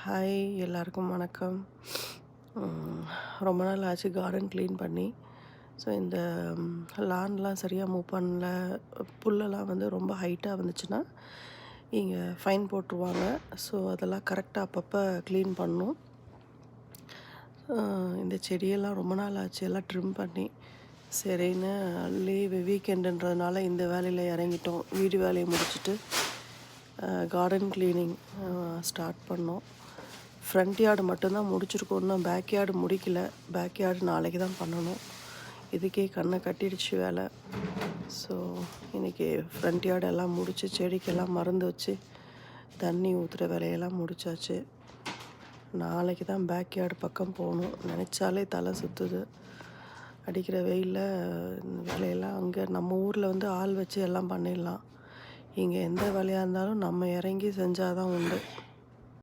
Hi எல்லாருக்கும் வணக்கம். ரொம்ப நாள் ஆச்சு கார்டன் க்ளீன் பண்ணி. ஸோ இந்த லான்லாம் சரியாக மூவ் பண்ணல. புல்லெல்லாம் வந்து ரொம்ப ஹைட்டாக வந்துச்சுன்னா இங்கே ஃபைன் போட்டுருவாங்க. ஸோ அதெல்லாம் கரெக்டாக அப்பப்போ க்ளீன் பண்ணணும். இந்த செடியெல்லாம் ரொம்ப நாள் ஆச்சு எல்லாம் ட்ரிம் பண்ணி. சரின்னு வீக்கெண்டுன்றதுனால இந்த வேலையில் இறங்கிட்டோம். வீடு வேலையை முடிச்சுட்டு கார்டன் க்ளீனிங் ஸ்டார்ட் பண்ணோம். ஃப்ரண்ட் யார்டு மட்டும்தான் முடிச்சிருக்கோம். இன்னும் பேக் யார்டு முடிக்கல. பேக் யார்டு நாளைக்கு தான் பண்ணணும். இதுக்கே கண்ணை கட்டிடுச்சு வேலை. ஸோ இன்றைக்கி ஃப்ரண்ட் யார்டு எல்லாம் முடித்து செடிக்கெல்லாம் மருந்து வச்சு தண்ணி ஊற்றுற வேலையெல்லாம் முடித்தாச்சு. நாளைக்கு தான் பேக் யார்டு பக்கம் போகணும். நினச்சாலே தலை சுற்றுது. அடிக்கிற வெயிலில் வேலையெல்லாம் அங்கே நம்ம ஊரில் வந்து ஆள் வச்சு எல்லாம் பண்ணிடலாம். இங்கே எந்த வேலையாக இருந்தாலும் நம்ம இறங்கி செஞ்சால் தான் உண்டு.